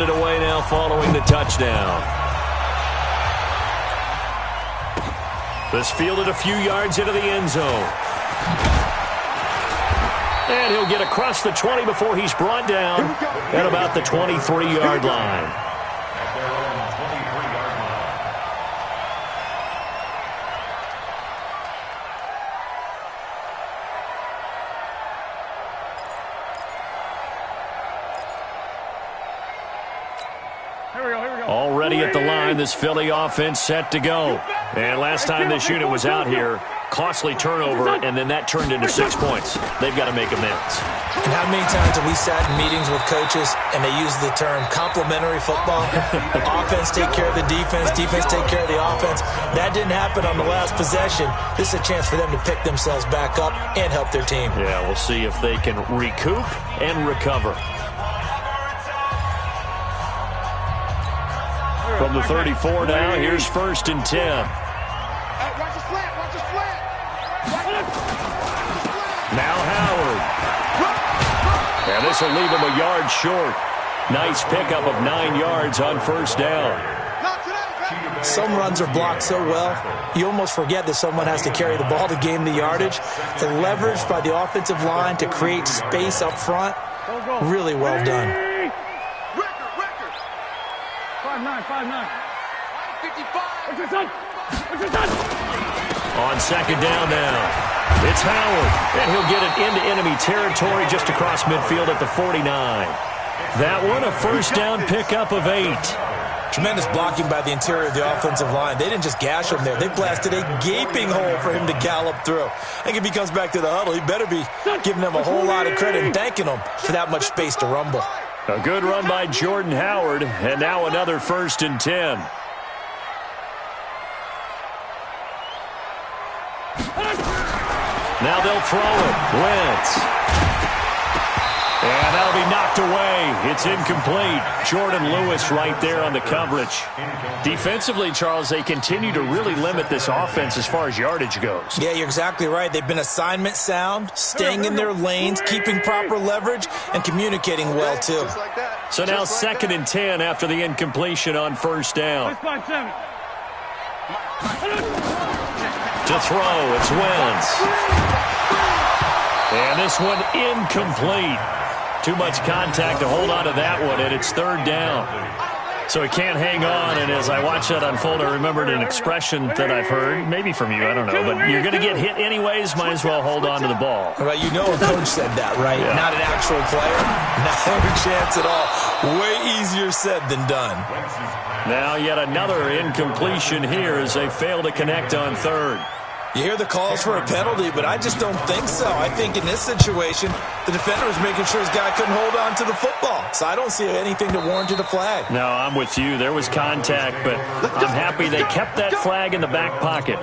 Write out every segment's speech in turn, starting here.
it away now following the touchdown. This fielded a few yards into the end zone. And he'll get across the 20 before he's brought down at about the 23-yard line. Already at the line, this Philly offense set to go. And last time this unit was out here, costly turnover, and then that turned into 6 points. They've got to make amends. And how many times have we sat in meetings with coaches and they use the term complementary football? Offense take care of the defense, defense take care of the offense. That didn't happen on the last possession. This is a chance for them to pick themselves back up and help their team. Yeah, we'll see if they can recoup and recover. From the 34 now, here's 1st and 10. Now Howard. And this will leave him a yard short. Nice pickup of 9 yards on 1st down. Some runs are blocked so well, you almost forget that someone has to carry the ball to gain the yardage. The leverage by the offensive line to create space up front, really well done. 5'9". 55. On 2nd down now, it's Howard, and he'll get it into enemy territory just across midfield at the 49. That one, a 1st down pickup of 8. Tremendous blocking by the interior of the offensive line. They didn't just gash him there. They blasted a gaping hole for him to gallop through. I think if he comes back to the huddle, he better be giving them a whole lot of credit and thanking them for that much space to rumble. A good run by Jordan Howard, and now another 1st and 10. Now they'll throw it. Wentz. And that'll be knocked away. It's incomplete. Jordan Lewis right there on the coverage. Defensively, Charles, they continue to really limit this offense as far as yardage goes. Yeah, you're exactly right. They've been assignment sound, staying in their lanes, keeping proper leverage, and communicating well, too. So now 2nd and 10 after the incompletion on 1st down. To throw, it's Wentz. And this one incomplete. Too much contact to hold on to that one, and it's 3rd down. So he can't hang on, and as I watch that unfold, I remembered an expression that I've heard, maybe from you, I don't know, but you're going to get hit anyways, might as well hold on to the ball. Well, you know a coach said that, right? Yeah. Not an actual player. Not a chance at all. Way easier said than done. Now yet another incompletion here as they fail to connect on 3rd. You hear the calls for a penalty, but I just don't think so. I think in this situation, the defender was making sure his guy couldn't hold on to the football. So I don't see anything to warrant a flag. No, I'm with you. There was contact, but I'm happy they kept that flag in the back pocket.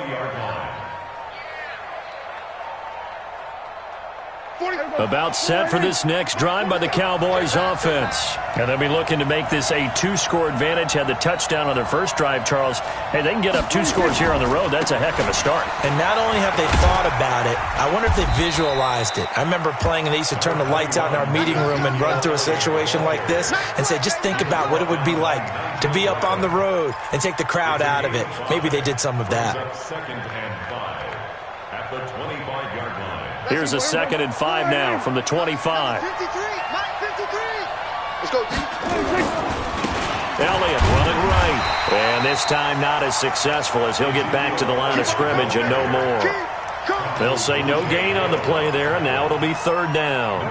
About set for this next drive by the Cowboys offense. And they'll be looking to make this a 2-score advantage. Had the touchdown on their first drive, Charles. Hey, they can get up 2 scores here on the road. That's a heck of a start. And not only have they thought about it, I wonder if they visualized it. I remember playing and they used to turn the lights out in our meeting room and run through a situation like this and say, just think about what it would be like to be up on the road and take the crowd out of it. Maybe they did some of that. Here's a 2nd and 5 now from the 25. Let's go. Elliott running right. And this time not as successful as he'll get back to the line of scrimmage and no more. They'll say no gain on the play there, and now it'll be 3rd down.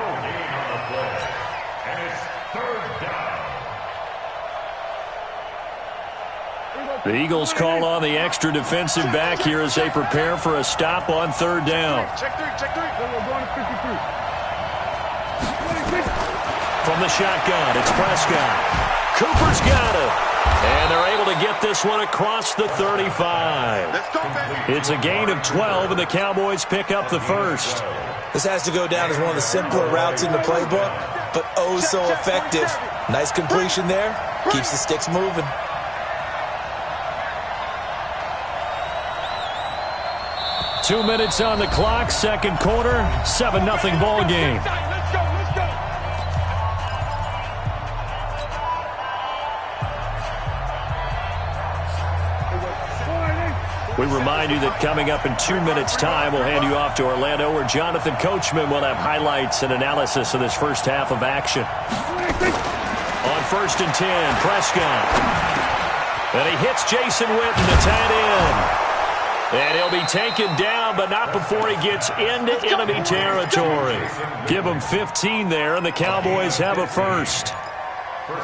The Eagles call on the extra defensive back here as they prepare for a stop on 3rd down. Check 3. From the shotgun, it's Prescott. Cooper's got it. And they're able to get this one across the 35. It's a gain of 12, and the Cowboys pick up the 1st. This has to go down as one of the simpler routes in the playbook, but oh so effective. Nice completion there. Keeps the sticks moving. Two minutes on the clock, 2nd quarter, 7-0 ball game. We remind you that coming up in 2 minutes' time, we'll hand you off to Orlando, where Jonathan Coachman will have highlights and analysis of this first half of action. On 1st and 10, Prescott. And he hits Jason Witten, the tight end. And he'll be taken down, but not before he gets into enemy territory. Give him 15 there, and the Cowboys have a first.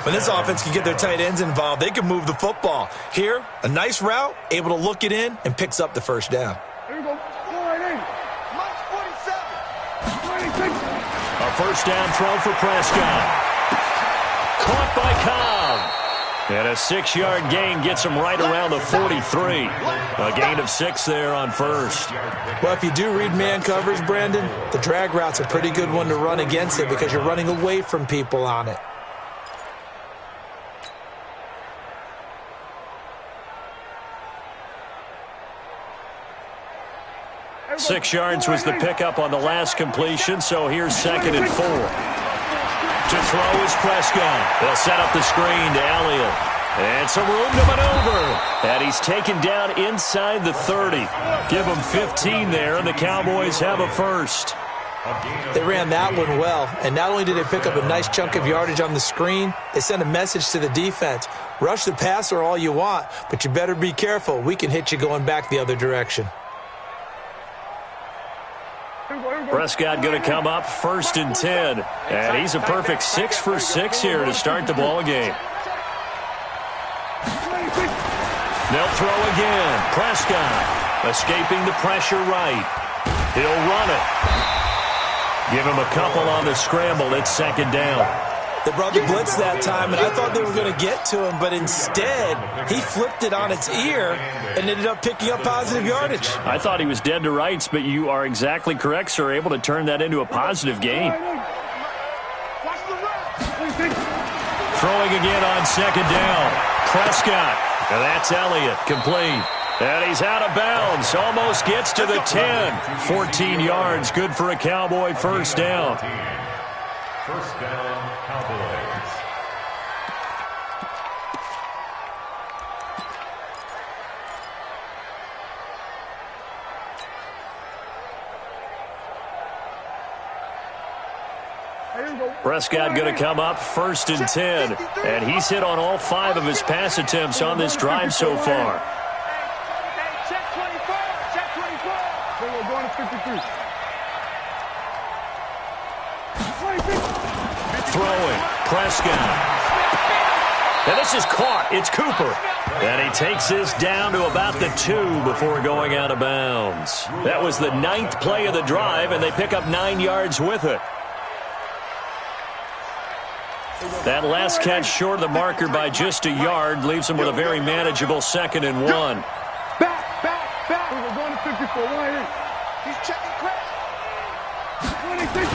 When this offense can get their tight ends involved, they can move the football. Here, a nice route, able to look it in, and picks up the first down. Here we go. 4-8. March 47. 26. A first down throw for Prescott. Caught by Cobb. And a 6-yard gain gets him right around the 43. A gain of 6 there on first. Well, if you do read man coverage, Brandon, the drag route's a pretty good one to run against it because you're running away from people on it. Six yards was the pickup on the last completion, so here's 2nd and 4. To throw is Prescott. They'll set up the screen to Elliott. And some room to maneuver. And he's taken down inside the 30. Give him 15 there, and the Cowboys have a first. They ran that one well, and not only did they pick up a nice chunk of yardage on the screen, they sent a message to the defense. Rush the passer all you want, but you better be careful. We can hit you going back the other direction. Prescott going to come up 1st and 10. And he's a perfect 6 for 6 here to start the ball game. They'll throw again. Prescott escaping the pressure right. He'll run it. Give him a couple on the scramble. It's 2nd down. They brought the blitz that time, and I thought they were going to get to him, but instead, he flipped it on its ear and ended up picking up positive yardage. I thought he was dead to rights, but you are exactly correct, sir. Able to turn that into a positive gain. Throwing again on 2nd down. Prescott. And that's Elliott. Complete. And he's out of bounds. Almost gets to the 10. 14 yards. Good for a Cowboy first down. First down, Cowboys. Prescott going to come up 1st and 10. And he's hit on all 5 of his pass attempts on this drive so far. Check 24. Check 24. We're going to 53. Throwing. Prescott. And this is caught. It's Cooper. And he takes this down to about the 2 before going out of bounds. That was the 9th play of the drive, and they pick up 9 yards with it. That last catch short of the marker by just a yard leaves him with a very manageable 2nd and 1. Back. We're going to 54. He's checking crack. 26.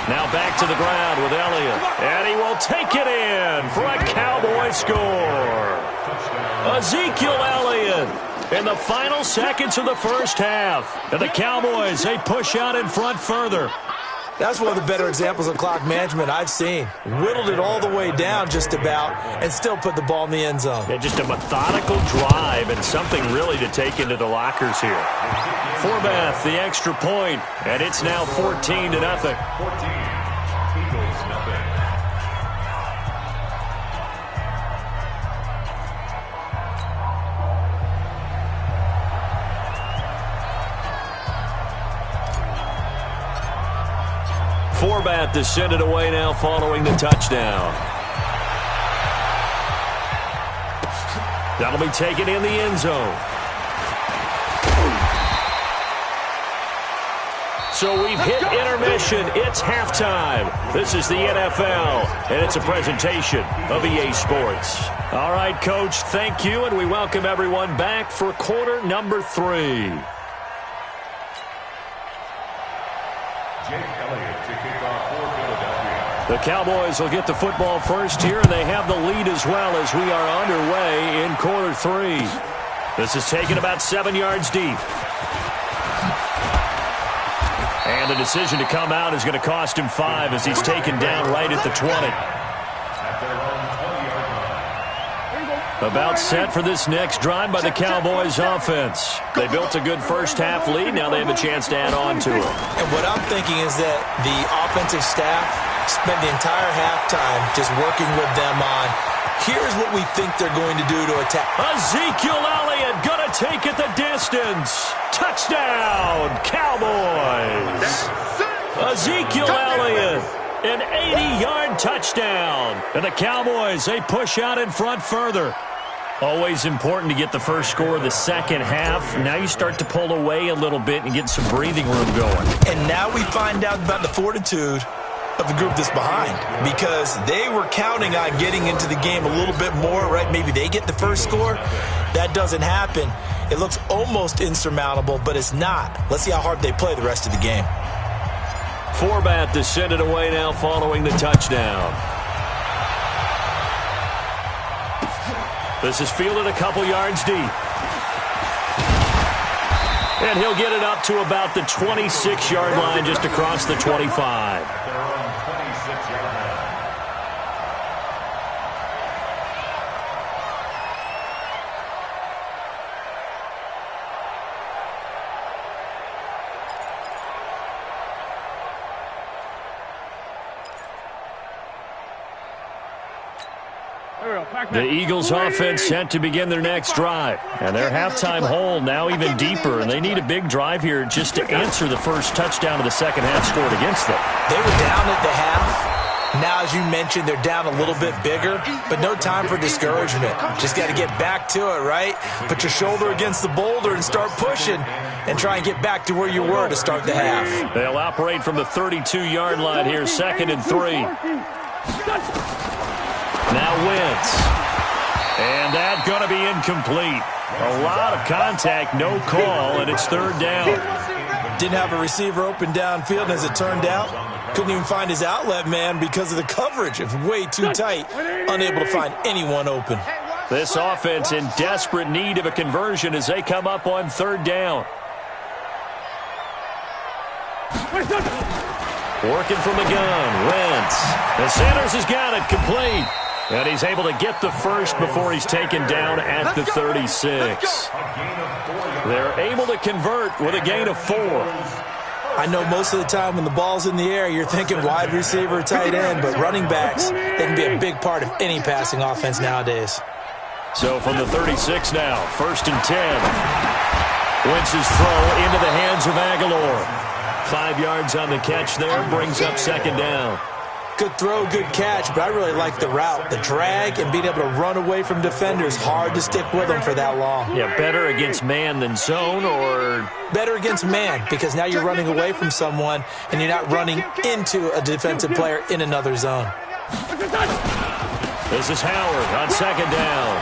Now back to the ground with Elliott. And he will take it in for a Cowboy score. Ezekiel Elliott in the final seconds of the first half. And the Cowboys, they push out in front further. That's one of the better examples of clock management I've seen. Whittled it all the way down just about and still put the ball in the end zone. Yeah, just a methodical drive and something really to take into the lockers here. Forbath, the extra point, and it's now 14-0. 14. Eagles, nothing. Forbath to send it away now following the touchdown. That'll be taken in the end zone. So we've hit intermission. It's halftime. This is the NFL, and it's a presentation of EA Sports. All right, Coach, thank you, and we welcome everyone back for quarter number 3. The Cowboys will get the football first here, and they have the lead as well as we are underway in quarter 3. This is taken about 7 yards deep. And the decision to come out is going to cost him 5 as he's taken down right at the 20. At their own 20-yard line. About set for this next drive by the Cowboys offense. They built a good first half lead. Now they have a chance to add on to it. And what I'm thinking is that the offensive staff spent the entire halftime just working with them on, here's what we think they're going to do to attack. Ezekiel Elliott going to take it the distance. Touchdown, Cowboys. Ezekiel Elliott. An 80-yard touchdown. And the Cowboys, they push out in front further. Always important to get the first score of the second half. Now you start to pull away a little bit and get some breathing room going. And now we find out about the fortitude of the group that's behind, because they were counting on getting into the game a little bit more, right? Maybe they get the first score. That doesn't happen. It looks almost insurmountable, but it's not. Let's see how hard they play the rest of the game. Forbat to send it away now following the touchdown. This is fielded a couple yards deep. And he'll get it up to about the 26-yard line, just across the 25. They're on 26-yard line. The Eagles offense set to begin their next drive. And their halftime hole now even deeper, and they need a big drive here just to answer the first touchdown of the second half scored against them. They were down at the half. Now, as you mentioned, they're down a little bit bigger, but no time for discouragement. Just got to get back to it, right? Put your shoulder against the boulder and start pushing and try and get back to where you were to start the half. They'll operate from the 32-yard line here, 2nd and 3. Now Wentz. And that's going to be incomplete. A lot of contact, no call, and it's 3rd down. Didn't have a receiver open downfield, and as it turned out, couldn't even find his outlet man because of the coverage. It's way too tight, unable to find anyone open. This offense in desperate need of a conversion as they come up on 3rd down. Working from the gun, Wentz. And Sanders has got it complete. And he's able to get the first before he's taken down at the 36. They're able to convert with a gain of 4. I know most of the time when the ball's in the air, you're thinking wide receiver, tight end, but running backs, they can be a big part of any passing offense nowadays. So from the 36 now, 1st and 10. Wentz's throw into the hands of Aguilar. 5 yards on the catch there, brings up 2nd down. Good throw, good catch, but I really like the route. The drag and being able to run away from defenders, hard to stick with them for that long. Yeah, better against man than zone, or? Better against man, because now you're running away from someone and you're not running into a defensive player in another zone. This is Howard on 2nd down.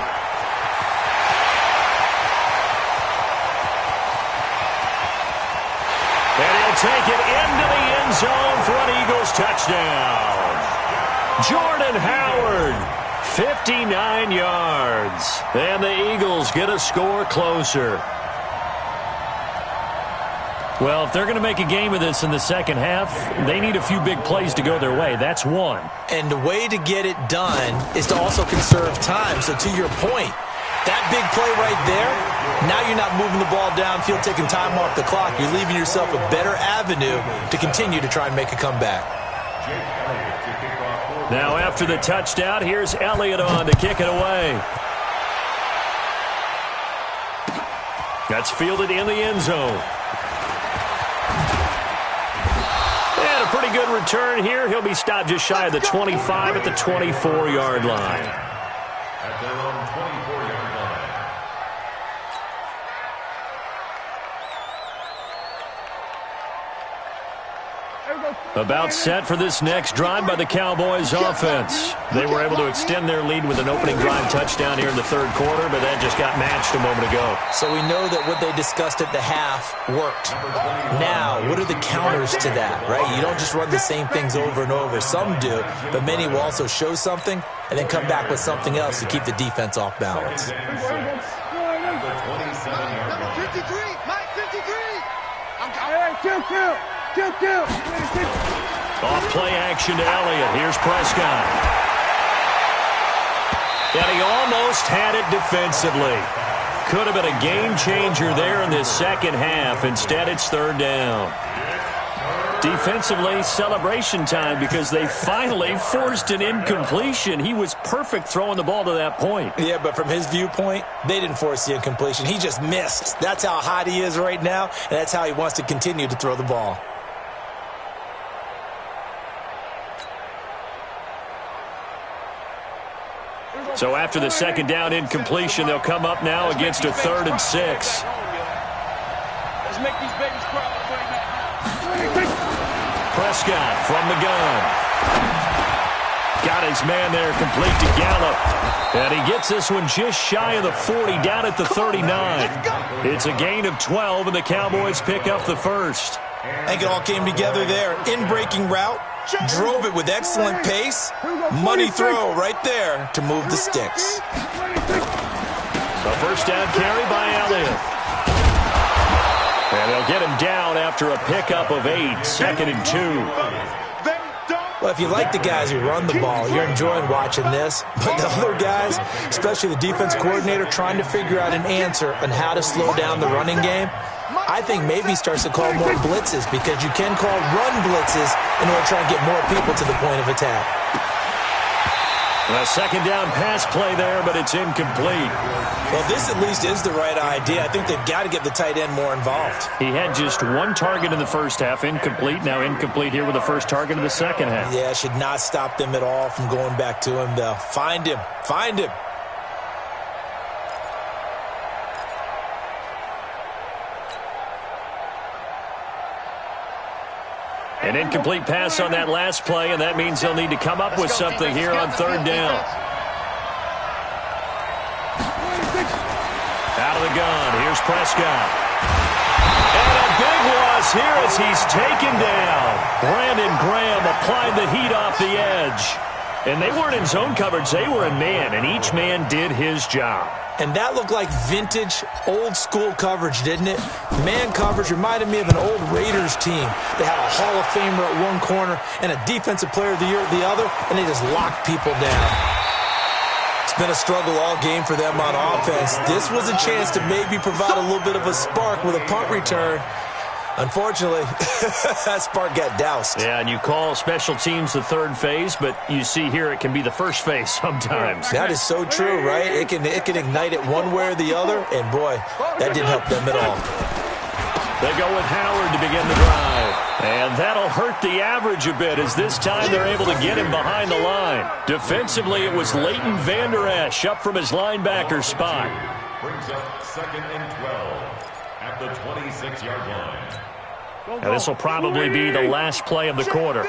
And he'll take it into the end zone for an Eagles touchdown. Jordan Howard, 59 yards. And the Eagles get a score closer. Well, if they're going to make a game of this in the second half, they need a few big plays to go their way. That's one. And the way to get it done is to also conserve time. So to your point, that big play right there, now you're not moving the ball downfield, taking time off the clock. You're leaving yourself a better avenue to continue to try and make a comeback. Now after the touchdown, here's Elliott on to kick it away. That's fielded in the end zone. And a pretty good return here. He'll be stopped just shy of the 25 at the 24-yard line. At their own 24-yard line. About set for this next drive by the Cowboys offense. They were able to extend their lead with an opening drive touchdown here in the 3rd quarter, but that just got matched a moment ago. So we know that what they discussed at the half worked. Now, what are the counters to that, right? You don't just run the same things over and over. Some do, but many will also show something and then come back with something else to keep the defense off balance. Number 53, Mike 53. Off play action to Elliott. Here's Prescott. And he almost had it defensively. Could have been a game changer there in this second half. Instead, it's third down. Defensively, celebration time because they finally forced an incompletion. He was perfect throwing the ball to that point. Yeah, but from his viewpoint, they didn't force the incompletion. He just missed. That's how hot he is right now, and that's how he wants to continue to throw the ball. So after the second down incompletion, they'll come up now against a 3rd and 6. Let's make these babies cry right now. Prescott from the gun. Got his man there, complete to Gallup. And he gets this one just shy of the 40, down at the 39. It's a gain of 12, and the Cowboys pick up the first. I think it all came together there. In-breaking route, drove it with excellent pace. Money throw right there to move the sticks. The first down carry by Elliott. And they'll get him down after a pickup of 8, 2nd and 2. Well, if you like the guys who run the ball, you're enjoying watching this. But the other guys, especially the defense coordinator, trying to figure out an answer on how to slow down the running game, I think maybe starts to call more blitzes, because you can call run blitzes in order to try and get more people to the point of attack. A second down pass play there, but it's incomplete. Well, this at least is the right idea. I think they've got to get the tight end more involved. He had just 1 target in the first half, incomplete. Now incomplete here with the first target in the second half. Yeah, should not stop them at all from going back to him, though. Find him. Find him. An incomplete pass on that last play, and that means they'll need to come up with something here on 3rd down. Out of the gun, here's Prescott. And a big loss here as he's taken down. Brandon Graham applied the heat off the edge. And they weren't in zone coverage, they were in man, and each man did his job. And that looked like vintage, old-school coverage, didn't it? Man coverage reminded me of an old Raiders team. They had a Hall of Famer at one corner and a Defensive Player of the Year at the other, and they just locked people down. It's been a struggle all game for them on offense. This was a chance to maybe provide a little bit of a spark with a punt return. Unfortunately, that spark got doused. Yeah, and you call special teams the 3rd phase, but you see here it can be the 1st phase sometimes. That is so true, right? It can ignite it one way or the other, and boy, that didn't help them at all. They go with Howard to begin the drive. And that'll hurt the average a bit, as this time they're able to get him behind the line. Defensively, it was Leighton Vander Esch up from his linebacker spot. Brings up 2nd and 12 at the 26-yard line. Now, this will probably be the last play of the quarter.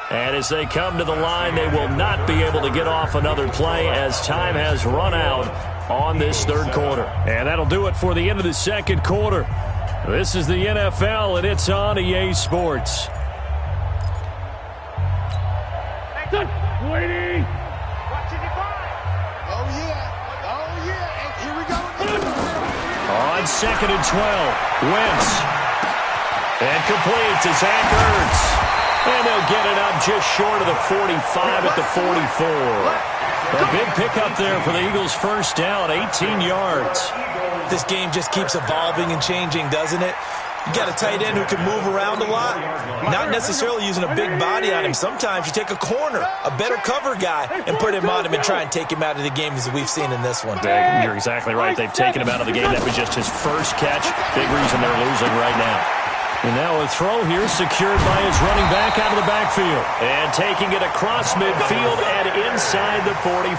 And as they come to the line, they will not be able to get off another play as time has run out on this 3rd quarter. And that'll do it for the end of the 2nd quarter. This is the NFL, and it's on EA Sports. Waiting. Oh, yeah. And here we go. On 2nd and 12, Wentz. And complete to Zach Ertz. And they'll get it up just short of the 45 at the 44. A big pickup there for the Eagles' first down, 18 yards. This game just keeps evolving and changing, doesn't it? You got a tight end who can move around a lot, not necessarily using a big body on him. Sometimes you take a corner, a better cover guy, and put him on him and try and take him out of the game, as we've seen in this one. You're exactly right. They've taken him out of the game. That was just his first catch. Big reason they're losing right now. And now a throw here secured by his running back out of the backfield. And taking it across midfield and inside the 45.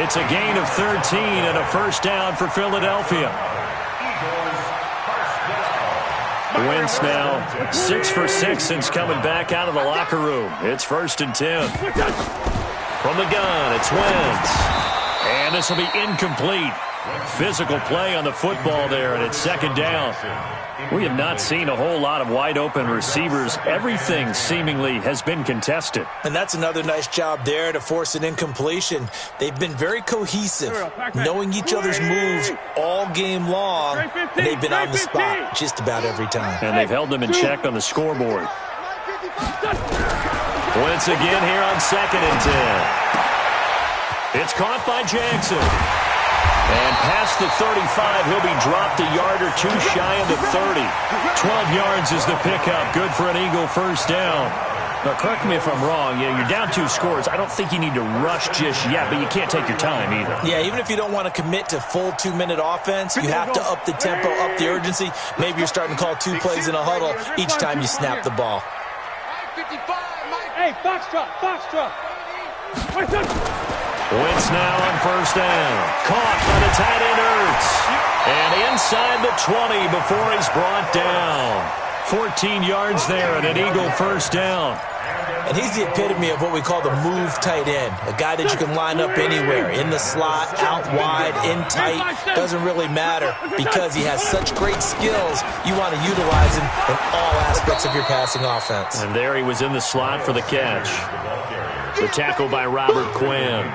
It's a gain of 13 and a first down for Philadelphia. Wentz now 6 for 6 since coming back out of the locker room. It's 1st and 10. From the gun, it's Wentz. And this will be incomplete. Physical play on the football there, and it's second down. We have not seen a whole lot of wide-open receivers. Everything seemingly has been contested. And that's another nice job there to force an incompletion. They've been very cohesive, knowing each other's moves all game long, and they've been on the spot just about every time. And they've held them in check on the scoreboard. Wentz again here on 2nd and 10. It's caught by Jackson. And past the 35, he'll be dropped a yard or two shy of the 30. 12 yards is the pickup. Good for an Eagle first down. Now, correct me if I'm wrong. Yeah, you're down 2 scores. I don't think you need to rush just yet, but you can't take your time either. Yeah, even if you don't want to commit to full 2-minute offense, you have to up the tempo, up the urgency. Maybe you're starting to call 2 plays in a huddle each time you snap the ball. Hey, Foxtrot. Wentz now on first down. Caught by the tight end Ertz. And inside the 20 before he's brought down. 14 yards there and an Eagle first down. And he's the epitome of what we call the move tight end. A guy that you can line up anywhere. In the slot, out wide, in tight. Doesn't really matter because he has such great skills. You want to utilize him in all aspects of your passing offense. And there he was in the slot for the catch. The tackle by Robert Quinn.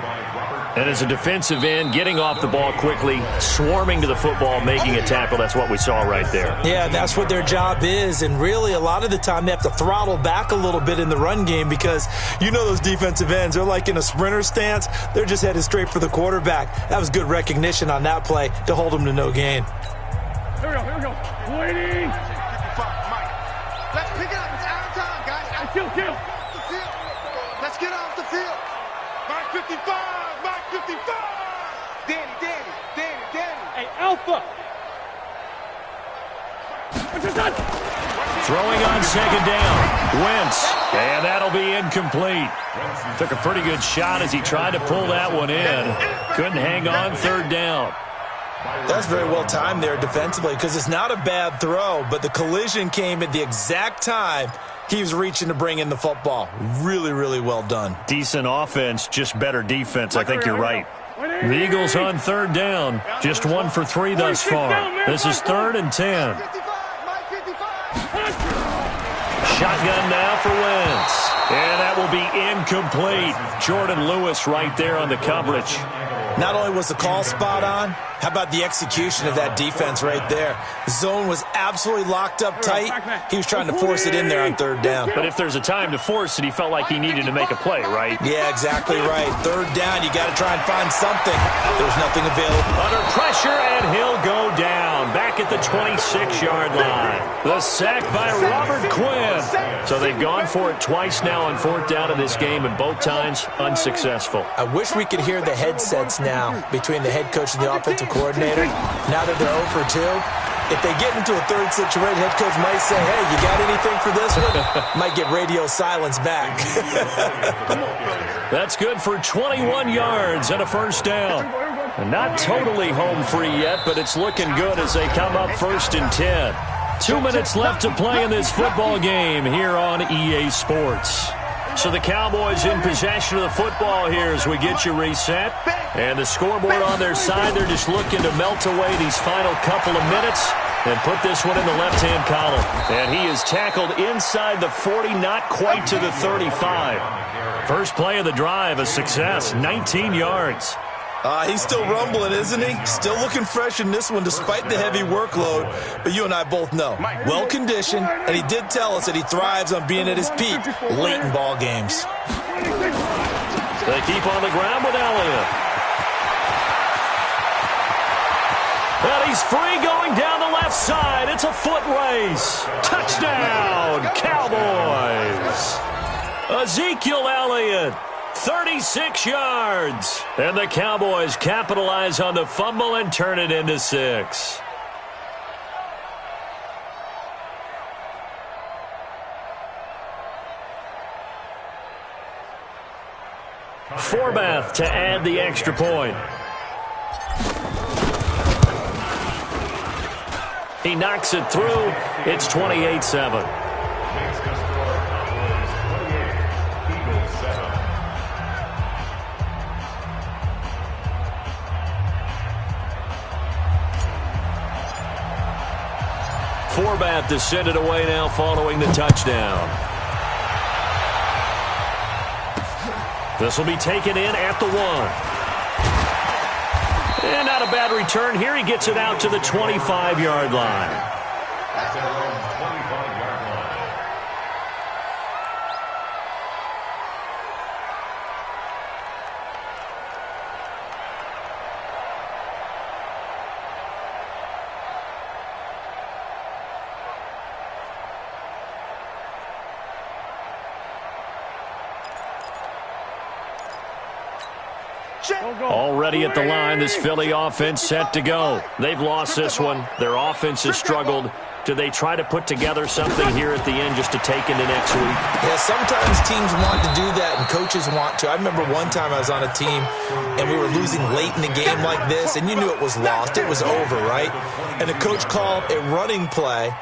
And as a defensive end, getting off the ball quickly, swarming to the football, making a tackle, that's what we saw right there. Yeah, that's what their job is. And really, a lot of the time, they have to throttle back a little bit in the run game because you know those defensive ends, they're like in a sprinter stance. They're just headed straight for the quarterback. That was good recognition on that play to hold them to no gain. Here we go. Waiting. Let's pick it up. It's out of time, guys. Kill. Let's get off the field. Mark 55. Danny. Hey, Alpha. Throwing on second down. Wentz. And that'll be incomplete. Took a pretty good shot as he tried to pull that one in. Couldn't hang on third down. That's very well timed there defensively because it's not a bad throw, but the collision came at the exact time he was reaching to bring in the football. Really, really well done. Decent offense, just better defense. I think you're right. The Eagles on third down. Just 1 for 3 thus far. This is 3rd and 10. Shotgun now for Wentz. And that will be incomplete. Jordan Lewis right there on the coverage. Not only was the call spot on, how about the execution of that defense right there? The zone was absolutely locked up tight. He was trying to force it in there on third down. But if there's a time to force it, he felt like he needed to make a play, right? Yeah, exactly right. Third down, you got to try and find something. There's nothing available. Under pressure, and he'll go down. Back at the 26-yard line. The sack by Robert Quinn. So they've gone for it twice now on 4th down in this game, and both times unsuccessful. I wish we could hear the headsets now between the head coach and the offensive coordinator. Now that they're 0 for 2, if they get into a third situation, head coach might say, hey, you got anything for this one? Might get radio silence back. That's good for 21 yards and a first down. And not totally home free yet, but it's looking good as they come up 1st and 10. 2 minutes left to play in this football game here on EA Sports. So the Cowboys in possession of the football here as we get you reset. And the scoreboard on their side, they're just looking to melt away these final couple of minutes and put this one in the left-hand column. And he is tackled inside the 40, not quite to the 35. First play of the drive, a success, 19 yards. He's still rumbling, isn't he? Still looking fresh in this one despite the heavy workload. But you and I both know, well-conditioned, and he did tell us that he thrives on being at his peak late in ball games. They keep on the ground with Elliott. And he's free going down the left side. It's a foot race. Touchdown, Cowboys. Ezekiel Elliott. 36 yards. And the Cowboys capitalize on the fumble and turn it into 6. Forbath to add the extra point. He knocks it through. It's 28-7. Forbath to send it away now following the touchdown. This will be taken in at the 1. And not a bad return here. He gets it out to the 25-yard line. That's their own 25-yard line. Already at the line, this Philly offense set to go. They've lost this one. Their offense has struggled. Do they try to put together something here at the end just to take into next week? Yeah, sometimes teams want to do that and coaches want to. I remember one time I was on a team and we were losing late in the game like this, and you knew it was lost. It was over, right? And the coach called a running play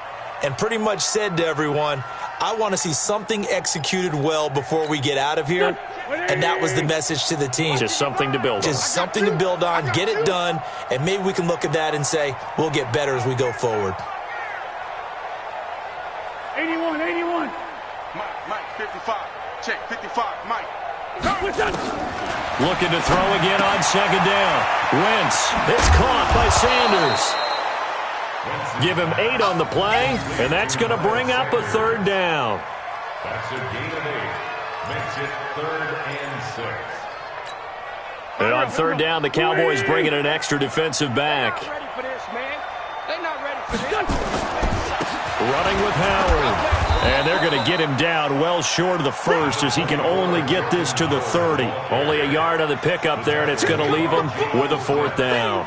and pretty much said to everyone, I want to see something executed well before we get out of here. And that was the message to the team. Just something to build on. Just something to build on, get it done, and maybe we can look at that and say, we'll get better as we go forward. 81. Mike, 55. Check, 55, Mike. Looking to throw again on second down. Wentz, it's caught by Sanders. Give him 8 on the play, and that's going to bring up a third down. That's a gain of 8. Makes it 3rd and 6. And on third down, the Cowboys bring in an extra defensive back. They're not ready for this, man. They're not ready for this. Running with Howard. And they're going to get him down well short of the first as he can only get this to the 30. Only a yard on the pickup there, and it's going to leave him with a 4th down.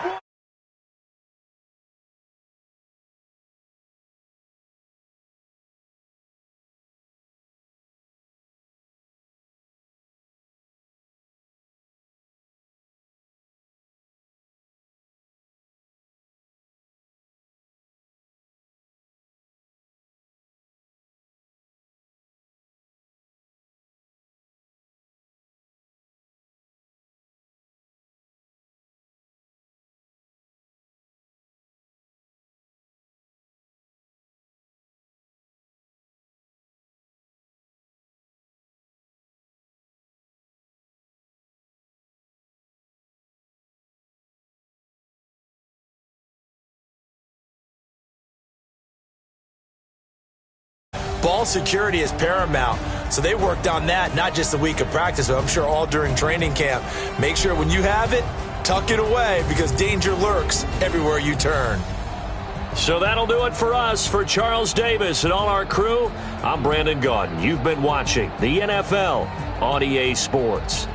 Ball security is paramount, so they worked on that not just the week of practice, but I'm sure all during training camp. Make sure when you have it, tuck it away because danger lurks everywhere you turn. So that'll do it for us. For Charles Davis and all our crew, I'm Brandon Gaudin. You've been watching the NFL on EA Sports.